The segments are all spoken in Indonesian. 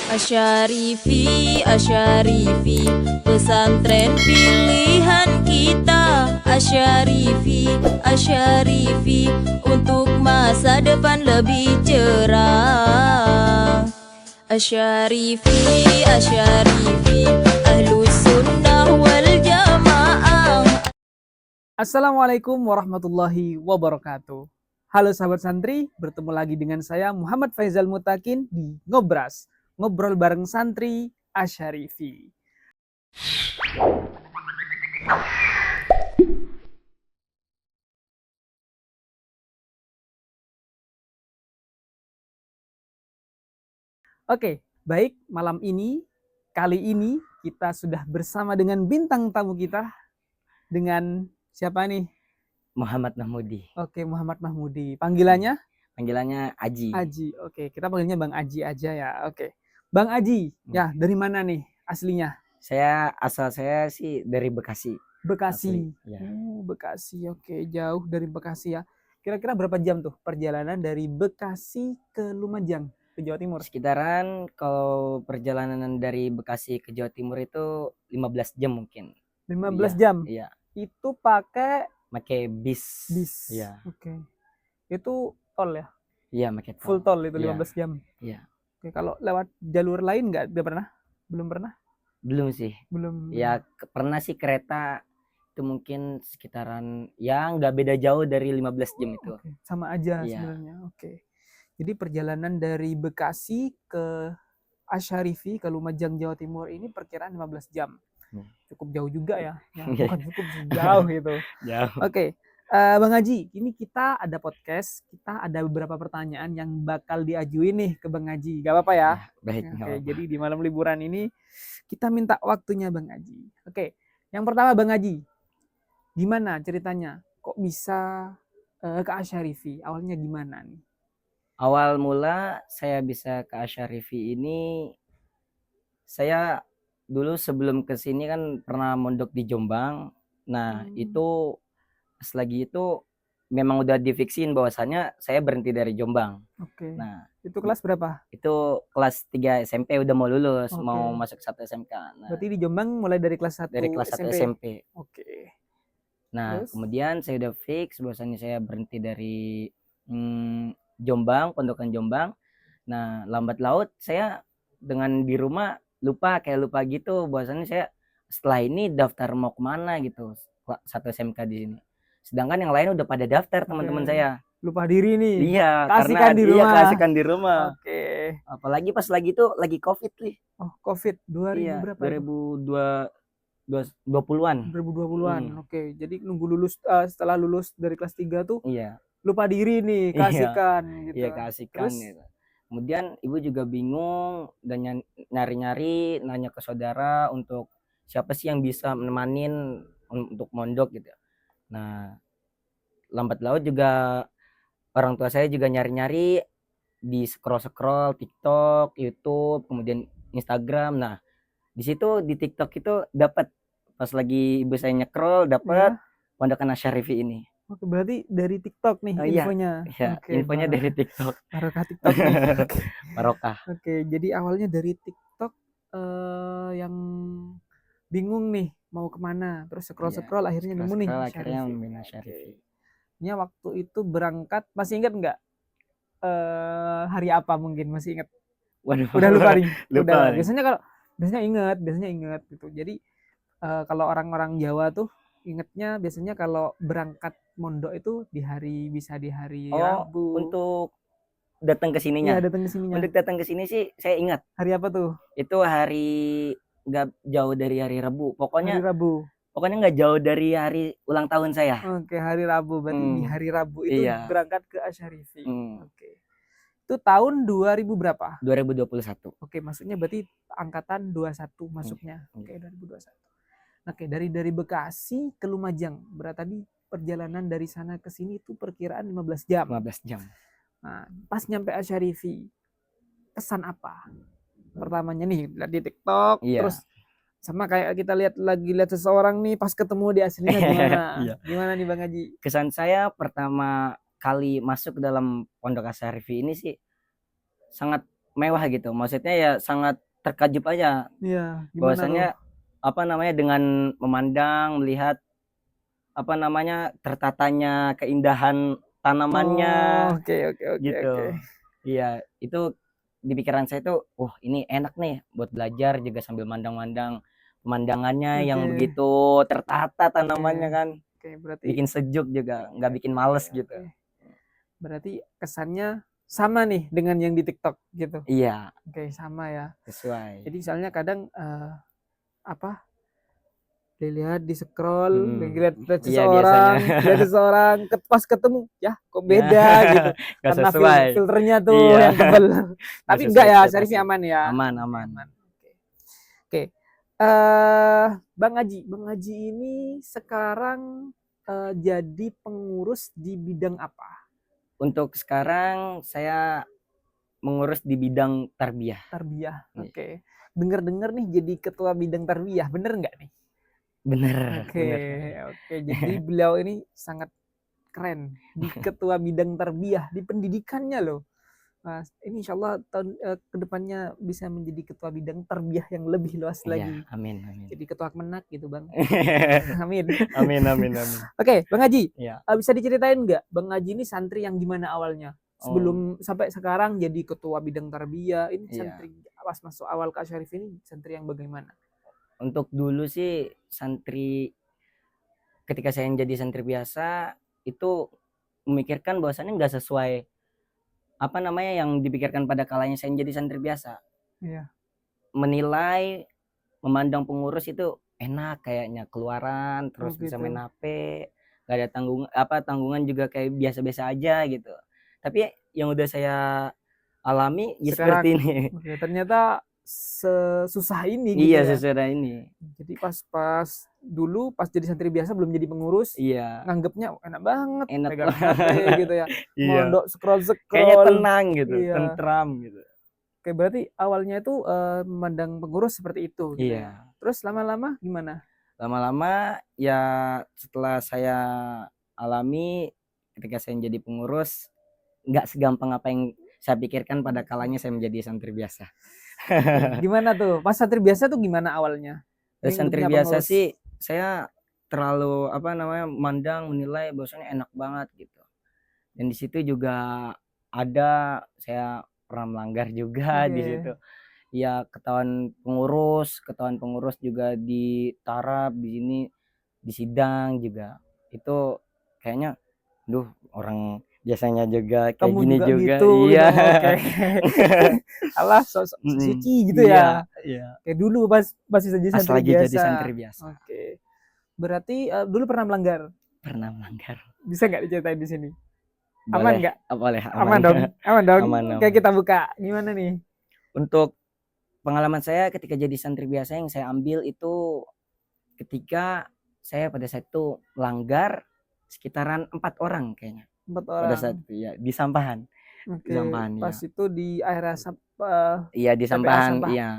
Asyarifi, Asyarifi, pesantren pilihan kita. Asyarifi, Asyarifi, untuk masa depan lebih cerah. Asyarifi, Asyarifi, Ahlus Sunnah wal Jamaah. Assalamualaikum warahmatullahi wabarakatuh. Halo sahabat santri, bertemu lagi dengan saya Muhammad Faizal Mutakin di Ngobras, ngobrol bareng santri Asyarifi. Oke, baik, kali ini kita sudah bersama dengan bintang tamu kita, dengan siapa nih? Muhammad Mahmudi. Oke, Muhammad Mahmudi. Panggilannya? Panggilannya Aji. Aji. Oke, kita panggilnya Bang Aji aja ya. Oke. Bang Aji, ya dari mana nih aslinya? Asal saya sih dari Bekasi. Bekasi. Ya. Bekasi. Oke, jauh dari Bekasi ya. Kira-kira berapa jam tuh perjalanan dari Bekasi ke Lumajang, ke Jawa Timur? Sekitaran kalau perjalanan dari Bekasi ke Jawa Timur itu 15 jam mungkin. 15 jam? Iya. Itu pakai bis. Bis. Iya. Oke. Itu tol ya? Iya, pakai tol. Full tol itu 15 jam. Iya. Oke, kalau lewat jalur lain nggak? Udah pernah? Belum pernah? Belum sih. Belum. Ya, pernah sih kereta itu mungkin sekitaran ya nggak beda jauh dari 15 jam itu. Oke, sama aja Iya. sebenarnya. Oke. Jadi perjalanan dari Bekasi ke Asyarifi ke Lumajang Jawa Timur ini perkiraan 15 jam. Cukup jauh juga ya. Bukan cukup jauh gitu. Jauh. Oke. Bang Haji, ini kita ada podcast, kita ada beberapa pertanyaan yang bakal diajuin nih ke Bang Haji. Gak apa-apa ya? Baik. Oke, jadi di malam liburan ini kita minta waktunya Bang Haji. Oke, yang pertama Bang Haji, gimana ceritanya? Kok bisa ke Asyarifi? Awalnya gimana nih? Awal mula saya bisa ke Asyarifi ini, saya dulu sebelum ke sini kan pernah mondok di Jombang. Nah, itu pas lagi itu memang udah difiksin bahwasannya saya berhenti dari Jombang. Oke. Nah, itu kelas berapa? Itu kelas 3 SMP udah mau lulus, Oke. mau masuk 1 SMK. Nah, berarti di Jombang mulai dari kelas 1 dari kelas 1 SMP. Oke. Nah, Terus? kemudian saya udah fix bahwasannya saya berhenti dari Jombang, pondokan Jombang. Nah, lambat laut saya dengan di rumah lupa gitu bahwasannya saya setelah ini daftar mau kemana gitu, 1 SMK di sini. Sedangkan yang lain udah pada daftar teman-teman saya. Lupa diri nih. Iya, kasihkan di rumah. Iya, kasihkan di rumah. Oke. Apalagi pas lagi itu lagi Covid nih. Oh, Covid 2000 iya, berapa? 2020-an. 2020-an. Oke. Jadi nunggu lulus setelah lulus dari kelas 3 tuh. Iya. Lupa diri nih, kasihkan gitu. Iya, kasihkan gitu. Kemudian ibu juga bingung dan nyari-nyari, nanya ke saudara untuk siapa sih yang bisa menemanin untuk mondok gitu. Nah, lambat laut juga orang tua saya juga nyari-nyari di scroll TikTok, YouTube, kemudian Instagram. Nah, di situ di TikTok itu dapat pas lagi ibu saya nyekrol dapat pondokan Asyarifi ini. Oke, berarti dari TikTok nih infonya. Iya, infonya dari TikTok. Barokah TikTok nih. Barokah. Oke, jadi awalnya dari TikTok yang bingung nih mau kemana, terus scroll akhirnya nemu nih Asyarifi. Ini waktu itu berangkat, masih ingat nggak hari apa mungkin? Masih ingat? Waduh. Udah lupa nih. Lupa. Biasanya ingat gitu. Jadi kalau orang-orang Jawa tuh ingetnya biasanya kalau berangkat mondok itu bisa di hari Rabu. Untuk datang ke sininya. Iya, datang ke sininya. Untuk datang ke sini sih saya ingat. Hari apa tuh? Itu hari nggak jauh dari hari Rabu. Pokoknya hari Rabu. Pokoknya nggak jauh dari hari ulang tahun saya. Oke, hari Rabu. Berarti di hari Rabu itu berangkat ke Asyarifi. Oke. Itu tahun 2000 berapa? 2021. Oke, maksudnya berarti angkatan 21 masuknya. Oke, 2021. Oke, dari Bekasi ke Lumajang. Berarti tadi perjalanan dari sana ke sini itu perkiraan 15 jam. 15 jam. Nah, pas nyampe Asyarifi, kesan apa? Pertamanya nih, lihat di TikTok, terus sama kayak kita lihat seseorang nih pas ketemu di aslinya gimana? Gimana nih Bang Haji? Kesan saya pertama kali masuk ke dalam pondok Asyarifi ini sih sangat mewah gitu. Maksudnya ya sangat terkajub aja Iya, gimana tuh? bahwasanya apa namanya dengan memandang, melihat apa namanya tertatanya keindahan tanamannya Oh, oke oke oke gitu. oke. Iya, itu di pikiran saya tuh, wah ini enak nih buat belajar juga sambil mandang-mandang pemandangannya yang Oke. begitu tertata tanamannya Oke. kan, Oke, berarti bikin sejuk juga, nggak bikin oke males gitu. oke. Berarti kesannya sama nih dengan yang di TikTok gitu. Iya, Oke, sama ya. sesuai. Jadi soalnya kadang apa? Dilihat di scroll, lihat Iya biasanya. lihat seseorang pas ketemu, ya kok Ya, beda gitu. nggak Karena sesuai. filternya tuh Iya, yang tebel. nggak Tapi enggak sesuai ya, Syarifnya ekspektasi. aman ya. Aman, Oke, aman. aman. Oke. Oke. Bang Haji ini sekarang jadi pengurus di bidang apa? Untuk sekarang saya mengurus di bidang tarbiyah. Tarbiyah. Iya. Oke. Dengar-dengar nih jadi ketua bidang tarbiyah, bener nggak nih? Bener, Oke, bener. oke. Jadi beliau ini sangat keren di ketua bidang tarbiyah di pendidikannya loh. Mas, ini insya Allah tahun kedepannya bisa menjadi ketua bidang tarbiyah yang lebih luas Iya, lagi. amin, amin. Jadi ketua Kemenak gitu bang. Amin. Amin, amin, amin. Oke, Bang Haji, Iya. bisa diceritain nggak Bang Haji ini santri yang gimana awalnya? Oh, Sebelum sampai sekarang jadi ketua bidang tarbiyah, ini iya. santri pas masuk awal Kak Syarif ini santri yang bagaimana? Untuk dulu sih santri ketika saya jadi santri biasa itu memikirkan bahwasannya nggak sesuai apa namanya yang dipikirkan pada kalanya saya jadi santri biasa. Iya. Menilai, memandang pengurus itu enak kayaknya keluaran Oh terus bisa gitu. main HP, nggak ada tanggungan juga kayak biasa-biasa aja gitu. Tapi yang udah saya alami ya Sekarang, seperti ini. oke, ternyata sesusah ini gitu Iya ya. sesudah ini. Jadi pas dulu pas jadi santri biasa belum jadi pengurus, Iya nganggepnya enak banget enak pegang HP gitu ya. iya Mondok kayaknya scroll. tenang gitu Iya. tentram gitu. Oke, berarti awalnya itu memandang pengurus seperti itu gitu ya. Iya Terus lama-lama gimana? lama-lama ya setelah saya alami ketika saya menjadi pengurus nggak segampang apa yang saya pikirkan pada kalanya saya menjadi santri biasa. Gimana tuh? Pas santri biasa tuh gimana awalnya? Ini Santri hidupnya biasa pengurus. sih saya terlalu apa namanya mandang menilai bahwasanya enak banget gitu. Dan di situ juga ada saya pernah melanggar juga di situ. Oke. Ya ketahuan pengurus juga ditarap di sini di sidang juga. Itu kayaknya duh orang biasanya juga kayak Kamu gini juga juga. gitu Iya. gitu. Oke. Alah, sok suci gitu ya. Iya. Kayak dulu pas masih jadi Pas santri lagi biasa. jadi santri biasa. Oke. Berarti dulu pernah melanggar. Pernah melanggar. Bisa nggak diceritain di sini? Boleh, Aman nggak? boleh, Aman dong. Aman dong. Aman, Oke, aman. kita buka. Gimana nih? Untuk pengalaman saya ketika jadi santri biasa yang saya ambil itu ketika saya pada saat itu melanggar sekitaran 4 orang kayaknya 4 pada saat orang. itu ya di sampahan. Oke. Di sampahan Pas ya. itu di area Iya di TPA sampahan sampah. iya.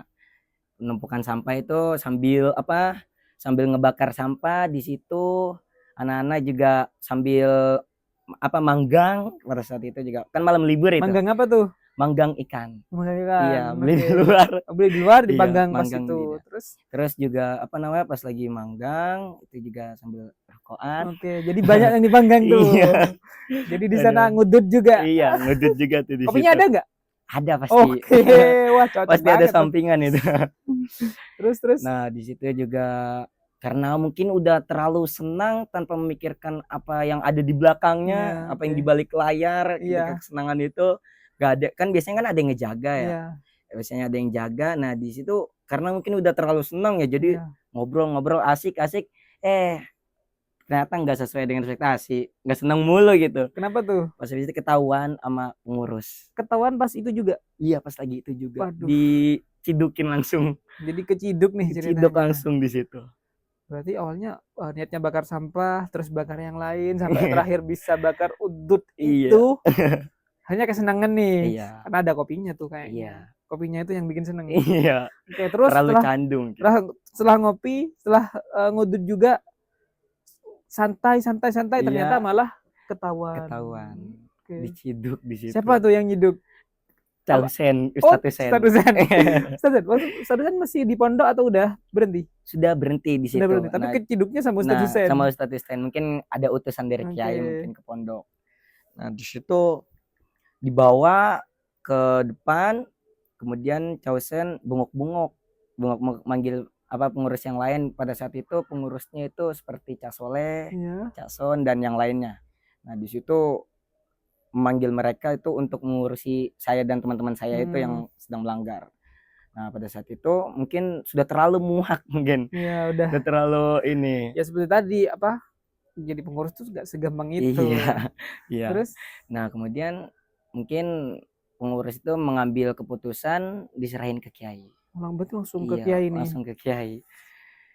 Penumpukan sampah itu sambil ngebakar sampah di situ anak-anak juga sambil manggang pada saat itu juga kan malam libur itu. Manggang apa tuh? Manggang ikan. Manggang ikan. Iya, beli Oke. di luar. Beli di luar Iya, dipanggang pas manggang itu. di Terus juga pas lagi manggang itu juga sambil rokokan. Oke, jadi banyak yang dipanggang tuh. Iya. Jadi di sana ngudut juga. Iya, ngudut juga tuh di Kopinya situ. ada nggak? Ada pasti. Oke, wah cocok Pasti ada banget tuh. sampingan itu. Terus. Nah, di situ juga karena mungkin udah terlalu senang tanpa memikirkan apa yang ada di belakangnya, Iya, apa yang oke. di balik layar ketika Iya. kesenangan itu gak ada kan biasanya kan ada yang ngejaga ya. Iya. Biasanya ada yang jaga. Nah, di situ karena mungkin udah terlalu senang ya jadi Iya. ngobrol-ngobrol asik-asik ternyata nggak sesuai dengan ekspektasi, nggak senang mulu gitu. Kenapa tuh? Pas habis itu ketahuan sama pengurus. Ketahuan pas itu juga. Iya, pas lagi itu juga. Waduh. Dicidukin langsung. Jadi keciduk nih ceritanya. Diciduk langsung di situ. Berarti awalnya niatnya bakar sampah, terus bakar yang lain sampai terakhir bisa bakar udut itu. Hanya kesenangan nih. Iya. Karena ada kopinya tuh kayaknya. Iya. Kopinya itu yang bikin seneng. Iya. Oke, terus Terlalu candung. setelah ngopi, setelah ngudut juga santai ternyata malah ketahuan. Ketahuan. Oke. Diciduk di situ. Siapa tuh yang nyiduk? Causen, Oh, Ustadz Husen. Ustadz Husen. Ustadz Husen masih di pondok atau udah berhenti? Sudah berhenti di situ. Udah berhenti. Tapi Nah, keciduknya sama Ustadz Husen. sama Ustadz Husen. Mungkin ada utusan dari kiai Oke. mungkin ke pondok. Nah, di situ dibawa ke depan, kemudian Causen bengok-bengok manggil apa pengurus yang lain. Pada saat itu pengurusnya itu seperti Cak Soleh, Iya. Cak Son dan yang lainnya. Nah, di situ memanggil mereka itu untuk mengurusi saya dan teman-teman saya itu yang sedang melanggar. Nah, pada saat itu mungkin sudah terlalu muak mungkin. Iya, udah. Sudah terlalu ini. Ya seperti tadi apa? Jadi pengurus tuh gak segampang itu. Iya. Iya. Terus Nah, kemudian mungkin pengurus itu mengambil keputusan diserahin ke kiai. lambat langsung ke Iya, kiai nih. langsung ke kiai.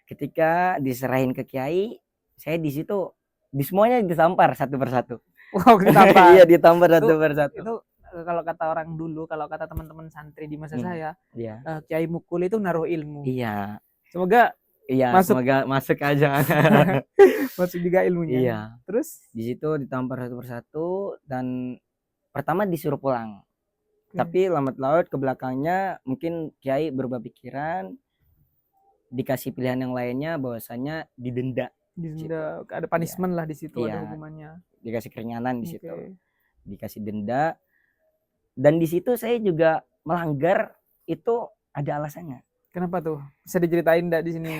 Ketika diserahin ke kiai, saya di situ di semuanya ditampar satu persatu. Wow, ditampar. Iya, ditampar satu persatu. Itu kalau kata orang dulu, kalau kata teman-teman santri di masa saya, Iya. kiai mukul itu naruh ilmu. Iya. Semoga Iya, semoga masuk aja. masuk juga ilmunya. Iya. Terus Di situ ditampar satu persatu dan pertama disuruh pulang. Tapi lambat laut ke belakangnya mungkin kiai berubah pikiran, dikasih pilihan yang lainnya bahwasanya didenda. ada punishment lah di situ, Iya. ada hukumannya. Dikasih keringanan di situ. Oke. Dikasih denda. Dan di situ saya juga melanggar itu ada alasannya. Kenapa tuh? Bisa diceritain enggak di sini?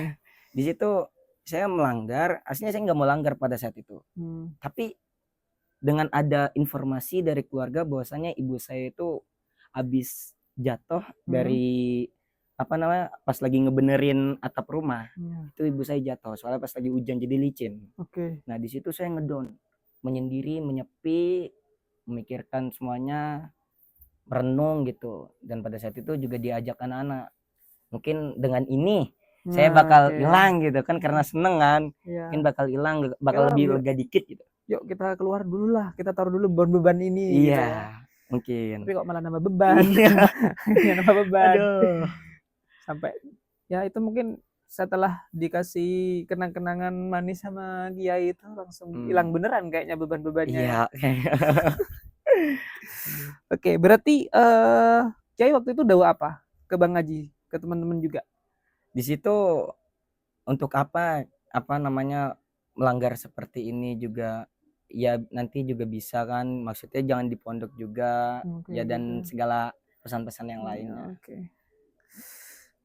Di situ saya melanggar, aslinya saya nggak mau langgar pada saat itu. Tapi dengan ada informasi dari keluarga bahwasanya ibu saya itu habis jatuh dari apa namanya pas lagi ngebenerin atap rumah. Itu ibu saya jatuh soalnya pas lagi hujan jadi licin. Oke. Nah, di situ saya ngedown, menyendiri, menyepi, memikirkan semuanya, merenung gitu. Dan pada saat itu juga diajak anak-anak. Mungkin dengan ini saya bakal hilang gitu kan, karena seneng kan. Mungkin bakal hilang, bakal lebih lega dikit gitu. Yuk kita keluar dulu lah, kita taruh dulu beban ini. Iya, gitu ya. mungkin. Tapi kok malah nambah beban. Iya, nambah beban. Aduh. Sampai ya itu mungkin setelah dikasih kenang-kenangan manis sama kiai itu langsung hilang beneran kayaknya beban-bebannya. Iya. Oke, berarti kiai waktu itu dakwah apa ke Bang Haji, ke teman-teman juga? Di situ untuk apa namanya melanggar seperti ini juga ya nanti juga bisa kan, maksudnya jangan di pondok juga ya dan segala pesan-pesan yang lainnya. Oke.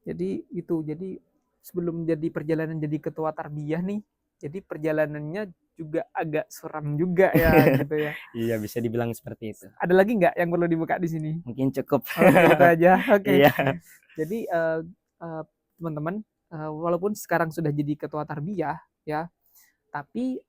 Jadi itu, jadi sebelum jadi perjalanan jadi ketua tarbiyah nih, jadi perjalanannya juga agak suram juga ya gitu ya. Iya, bisa dibilang seperti itu. Ada lagi nggak yang perlu dibuka di sini? Mungkin cukup. Gitu aja. Oke. Iya. Jadi teman-teman, walaupun sekarang sudah jadi ketua tarbiyah ya, tapi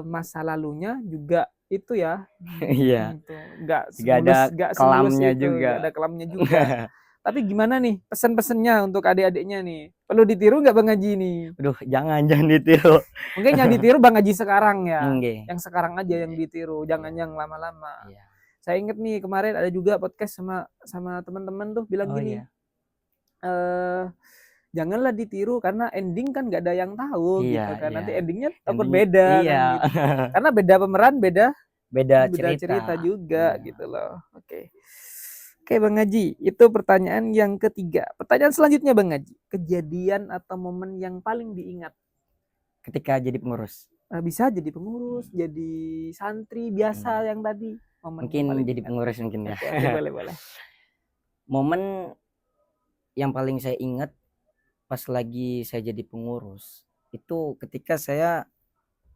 masa lalunya juga itu ya. Iya. Nggak ada kelamnya itu, juga. ada kelamnya juga. Tapi gimana nih pesan-pesannya untuk adik-adiknya nih? Perlu ditiru nggak Bang Haji nih? Aduh, jangan ditiru. Mungkin yang ditiru Bang Haji sekarang ya. Okay. Yang sekarang aja yang ditiru, jangan yang lama-lama. Iya. Saya inget nih kemarin ada juga podcast sama teman-teman tuh bilang gini. Iya. Janganlah ditiru karena ending kan nggak ada yang tahu gitu kan. Iya. Nanti endingnya takut beda kan, gitu. Karena beda pemeran, beda cerita juga gitu loh. Oke, Bang Haji, itu pertanyaan yang ketiga. Pertanyaan selanjutnya Bang Haji, kejadian atau momen yang paling diingat ketika jadi pengurus? Bisa jadi pengurus, jadi santri biasa yang tadi. Mungkin jadi pengurus mungkin ya. Oke, boleh. Momen yang paling saya ingat pas lagi saya jadi pengurus itu ketika saya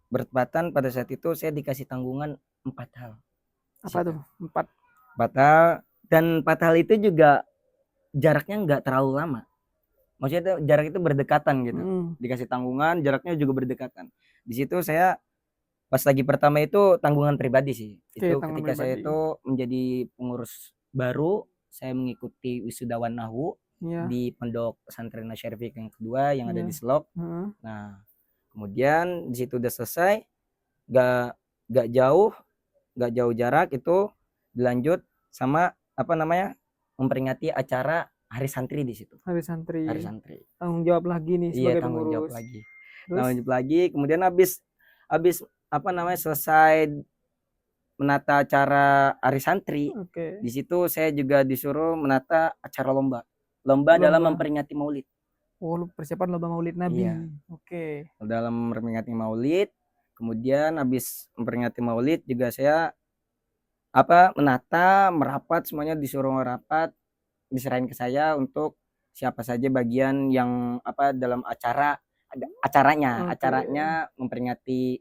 bertepatan pada saat itu saya dikasih tanggungan 4 hal. Apa tuh? 4 hal, dan 4 hal itu juga jaraknya nggak terlalu lama. Maksudnya jarak itu berdekatan gitu. Dikasih tanggungan, jaraknya juga berdekatan. Di situ saya pas lagi pertama itu tanggungan pribadi sih. Itu ketika saya itu menjadi pengurus baru, saya mengikuti wisudawan Nahwu di Pondok Pesantren Syarifik yang kedua yang ada di Selok. Nah, kemudian di situ udah selesai, gak jauh jarak itu dilanjut sama memperingati acara Hari Santri di situ. Hari Santri. Tanggung jawab lagi nih sebagai pengurus. Tanggung jawab lagi. Kemudian habis selesai menata acara Ari Santri. Oke. Di situ saya juga disuruh menata acara lomba dalam Lomba. memperingati Maulid. Oh, persiapan lomba Maulid Nabi. Iya. Oke. Dalam memperingati Maulid, kemudian habis memperingati Maulid juga saya menata, merapat, semuanya disuruh merapat, diserahin ke saya untuk siapa saja bagian yang dalam acaranya Oke. memperingati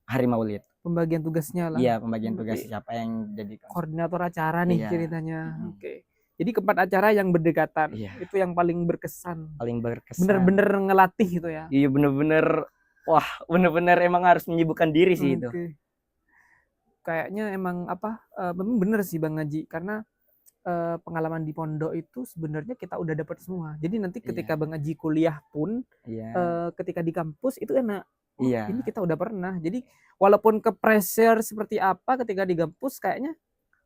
hari Maulid. Pembagian tugasnya lah. Iya, pembagian tugas Oke. siapa yang jadi Koordinator acara nih Iya. ceritanya. Mm-mm. Oke. Jadi keempat acara yang berdekatan. Iya. Itu yang paling berkesan. paling berkesan. Bener-bener ngelatih gitu ya. Iya, bener-bener bener-bener emang harus menyibukkan diri sih itu. Oke. Kayaknya emang memang bener sih Bang Haji, karena pengalaman di pondok itu sebenarnya kita udah dapat semua. Jadi nanti ketika Iya. Bang Haji kuliah pun, Iya. ketika di kampus itu enak. Oh, Iya. ini kita udah pernah. Jadi walaupun ke pressure seperti apa ketika di kampus, kayaknya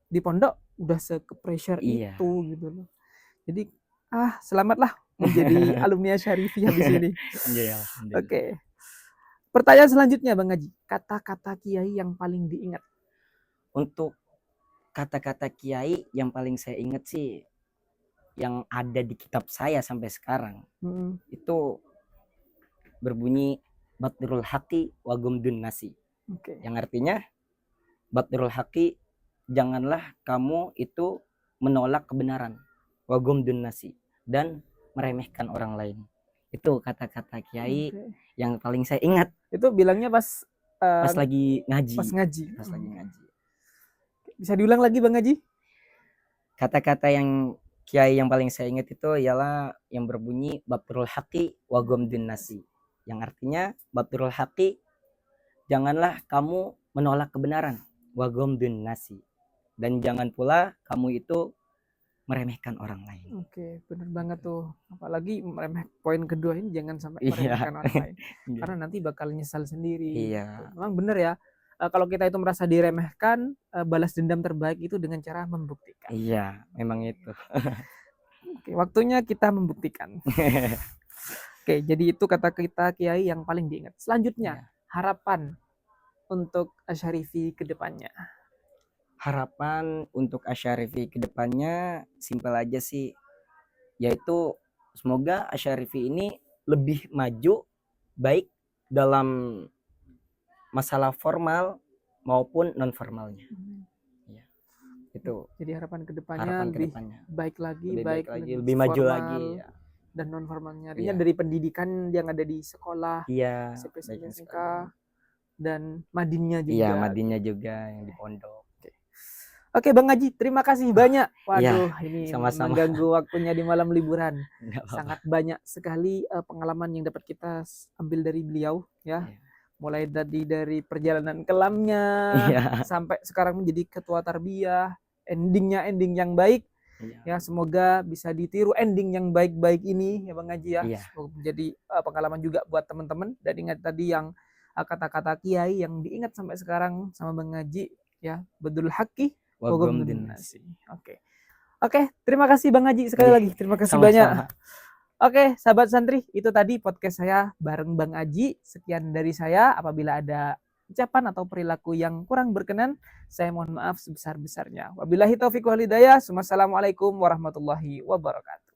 di pondok udah se-pressure Iya. itu gitu loh. Jadi selamatlah menjadi alumni Syarifi habis ini. Iya. Oke. Pertanyaan selanjutnya Bang Haji, kata-kata kiai yang paling diingat. Untuk kata-kata kiai yang paling saya ingat sih yang ada di kitab saya sampai sekarang itu berbunyi Batrul Haqi wa Gumdun Nasi. Oke. Yang artinya Batrul Haqi, janganlah kamu itu menolak kebenaran, wa Gumdun Nasi, dan meremehkan orang lain. Itu kata-kata kiai Oke. yang paling saya ingat. Itu bilangnya pas lagi ngaji. Pas ngaji. Pas lagi ngaji. Bisa diulang lagi Bang Haji? Kata-kata yang kiai yang paling saya ingat itu ialah yang berbunyi Batrul Haqi wa Gumdun Nasi. Yang artinya Batrul Haqi, janganlah kamu menolak kebenaran, wa Gumdun Nasi, dan jangan pula kamu itu meremehkan orang lain. Oke, bener banget tuh. Apalagi poin kedua ini, jangan sampai Iya. meremehkan orang lain. Iya. Karena nanti bakal nyesal sendiri. Iya. Memang bener ya. Kalau kita itu merasa diremehkan, balas dendam terbaik itu dengan cara membuktikan. Iya, memang itu. Oke, waktunya kita membuktikan. Oke, jadi itu kata kita kiai yang paling diingat. Selanjutnya, harapan untuk Asyarifi ke depannya. Harapan untuk Asyarifi ke depannya simpel aja sih. Yaitu semoga Asyarifi ini lebih maju baik dalam masalah formal maupun non formalnya. Ya. Itu. Jadi harapan kedepannya lebih baik lagi, lebih maju lagi ya. Dan non formalnya. Artinya dari pendidikan yang ada di sekolah, SMP, SMK, dan madinnya juga. Iya, madinnya juga yang di pondok. Oke Bang Haji, terima kasih banyak. Waduh, ini sama-sama. mengganggu waktunya di malam liburan. Sangat banyak sekali pengalaman yang dapat kita ambil dari beliau ya. Mulai dari perjalanan kelamnya sampai sekarang menjadi ketua tarbiyah, ending yang baik. Ya, semoga bisa ditiru ending yang baik-baik ini ya Bang Haji ya. Semoga menjadi pengalaman juga buat teman-teman. Dan ingat tadi yang kata-kata kiai yang diingat sampai sekarang sama Bang Haji ya, Batrul Haqi wa Gumdun Nasi. Oke, terima kasih Bang Haji sekali lagi. Terima kasih banyak. Oke, sahabat santri, itu tadi podcast saya bareng Bang Haji. Sekian dari saya. Apabila ada ucapan atau perilaku yang kurang berkenan, saya mohon maaf sebesar-besarnya. Wabillahi taufiq wal hidayah. Wassalamualaikum warahmatullahi wabarakatuh.